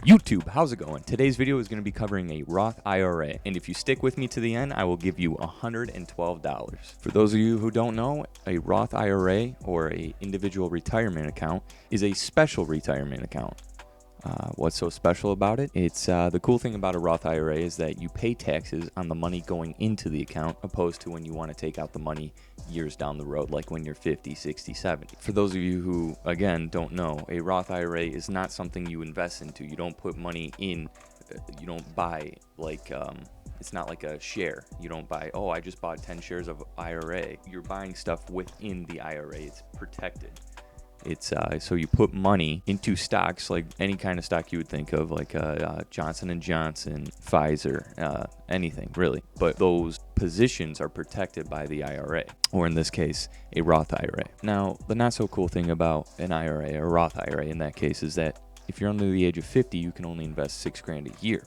YouTube, how's it going? Today's video is going to be covering a Roth IRA, and if you stick with me to the end, I will give you $112. For those of you who don't know, a Roth IRA, or a individual retirement account, is a special retirement account. What's so special about it? It's the cool thing about a Roth IRA is that you pay taxes on the money going into the account, opposed to when you want to take out the money years down the road, like when you're 50, 60, 70. For those of you who, again, don't know, a Roth IRA is not something you invest into. You don't put money in, you don't buy like, it's not like a share. You don't buy, oh, I just bought 10 shares of IRA. You're buying stuff within the IRA. It's protected. It's so you put money into stocks, like any kind of stock you would think of, like Johnson & Johnson, Pfizer, anything really. But those positions are protected by the IRA, or in this case, a Roth IRA. Now, the not so cool thing about an IRA, or Roth IRA in that case, is that if you're under the age of 50, you can only invest $6,000 a year.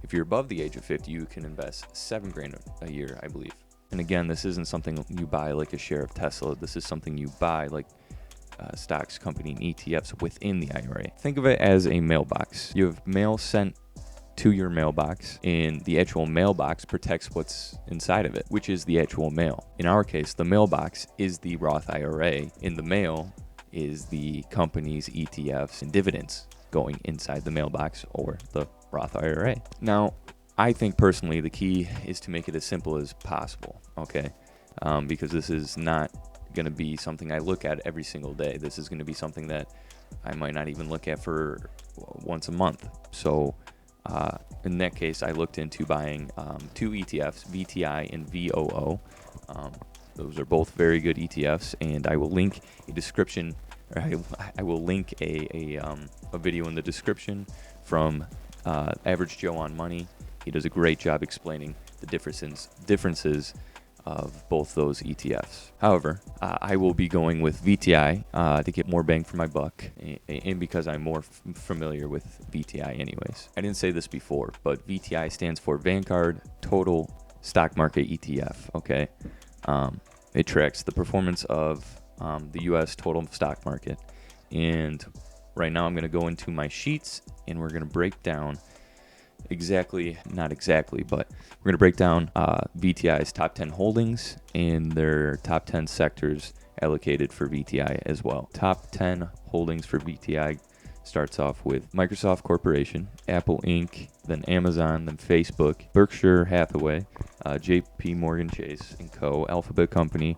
If you're above the age of 50, you can invest $7,000 a year, I believe. And again, this isn't something you buy like a share of Tesla. This is something you buy like stocks, company, and ETFs within the IRA. Think of it as a mailbox. You have mail sent to your mailbox, and the actual mailbox protects what's inside of it, which is the actual mail. In our case, the mailbox is the Roth IRA. In the mail is the company's ETFs and dividends going inside the mailbox, or the Roth IRA. Now, I think personally the key is to make it as simple as possible, okay? Because this is not going to be something I look at every single day. This is going to be something that I might not even look at for once a month. So in that case, I looked into buying two ETFs, VTI and VOO. Those are both very good ETFs, and I will link a description. I will link a video in the description from Average Joe on Money. He does a great job explaining the differences of both those ETFs. However, I will be going with VTI to get more bang for my buck, and because I'm more familiar with VTI anyways. I didn't say this before, but VTI stands for Vanguard Total Stock Market ETF, okay? It tracks the performance of the U.S. total stock market. And right now I'm going to go into my sheets, and we're going to break down not exactly, but we're going to break down VTI's top 10 holdings and their top 10 sectors allocated for VTI as well. Top 10 holdings for VTI starts off with Microsoft Corporation, Apple Inc., then Amazon, then Facebook, Berkshire Hathaway, JP Morgan Chase & Co., Alphabet Company,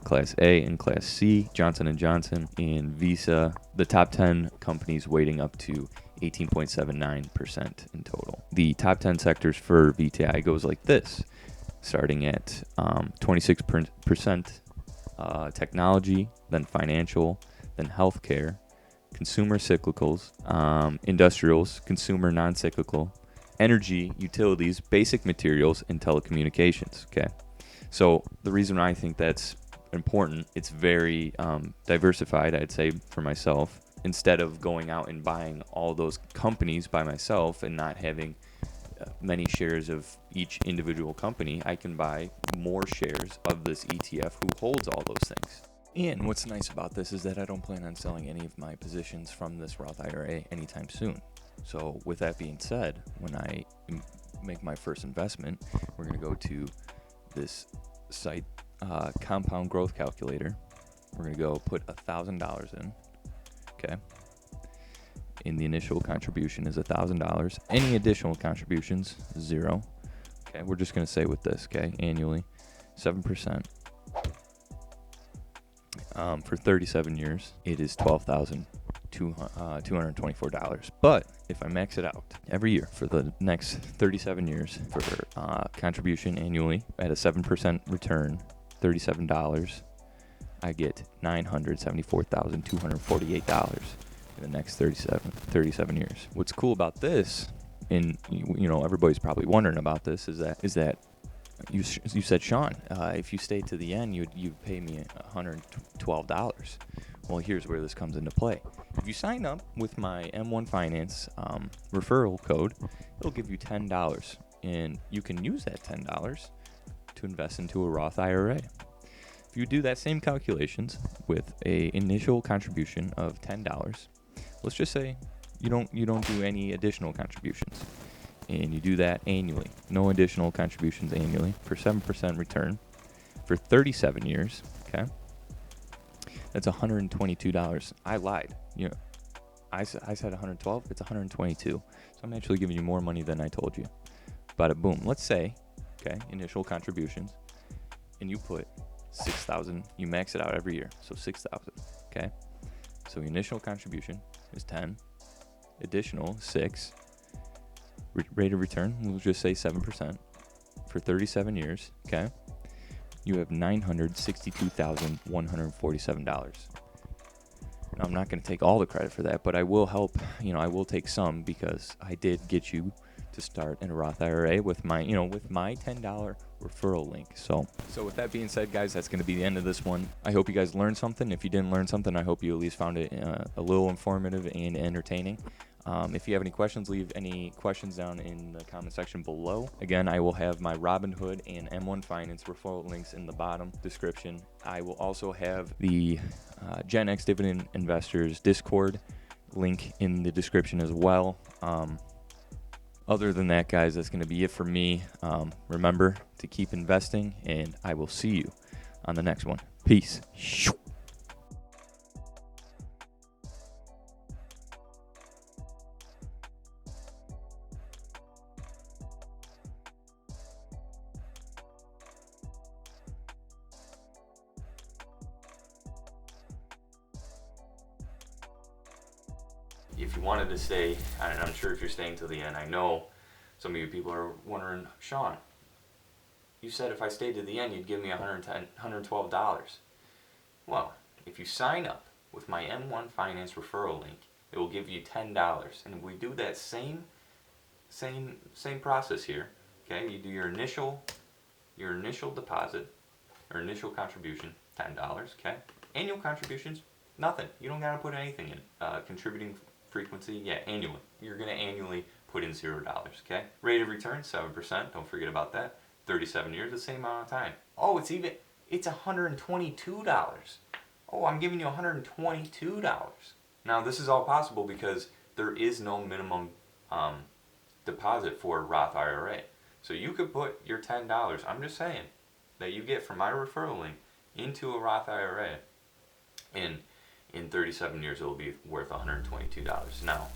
Class A and Class C, Johnson & Johnson, and Visa. The top 10 companies weighting up to 18.79% in total. The top 10 sectors for VTI goes like this, starting at 26% technology, then financial, then healthcare, consumer cyclicals, industrials, consumer non-cyclical, energy, utilities, basic materials, and telecommunications. Okay, so the reason I think that's important, it's very diversified, I'd say, for myself. Instead of going out and buying all those companies by myself and not having many shares of each individual company, I can buy more shares of this ETF who holds all those things. And what's nice about this is that I don't plan on selling any of my positions from this Roth IRA anytime soon. So with that being said, when I make my first investment, we're going to go to this site, Compound Growth Calculator. We're going to go put $1,000 in. Okay. And the initial contribution is $1,000. Any additional contributions, 0. Okay, we're just going to say with this, okay, annually, 7%. For 37 years, it is $12,224. But if I max it out every year for the next 37 years for contribution annually at a 7% return, $37, I get $974,248 in the next 37 years. What's cool about this, and everybody's probably wondering about this, is that you said, Sean, if you stay to the end, you'd pay me $112. Well, here's where this comes into play. If you sign up with my M1 Finance referral code, it'll give you $10, and you can use that $10 to invest into a Roth IRA. If you do that same calculations with a initial contribution of $10, let's just say you don't do any additional contributions. And you do that annually. No additional contributions annually for 7% return for 37 years, okay? That's $122. I lied. I said 112. It's 122. So I'm actually giving you more money than I told you. Bada boom. Let's say, okay, initial contributions, and you put 6,000. You max it out every year, so 6,000. Okay. So initial contribution is 10. Additional 6. Rate of return, we'll just say 7% for 37 years. Okay. You have $962,147. Now, I'm not going to take all the credit for that, but I will help. I will take some because I did get you to start in a Roth IRA with my $10 referral link. So with that being said, guys, that's going to be the end of this one. I hope you guys learned something. If you didn't learn something, I hope you at least found it a little informative and entertaining. If you have any questions, leave any questions down in the comment section below. Again, I will have my Robinhood and M1 Finance referral links in the bottom description. I will also have the Gen X Dividend Investors Discord link in the description as well. Other than that, guys, that's going to be it for me. Remember to keep investing, and I will see you on the next one. Peace. If you wanted to stay, and I'm sure if you're staying till the end, I know some of you people are wondering, Sean, you said if I stayed to the end, you'd give me $112. Well, if you sign up with my M1 Finance referral link, it will give you $10. And if we do that same process here, okay, you do your initial deposit or initial contribution, $10, okay? Annual contributions, nothing. You don't gotta put anything in. Contributing frequency, yeah, annually. You're gonna annually put in $0, okay? Rate of return, 7%, don't forget about that. 37 years, the same amount of time. Oh, it's $122. Oh, I'm giving you $122. Now, this is all possible because there is no minimum deposit for a Roth IRA. So you could put your $10, I'm just saying, that you get from my referral link into a Roth IRA, and in 37 years it will be worth $122. Now,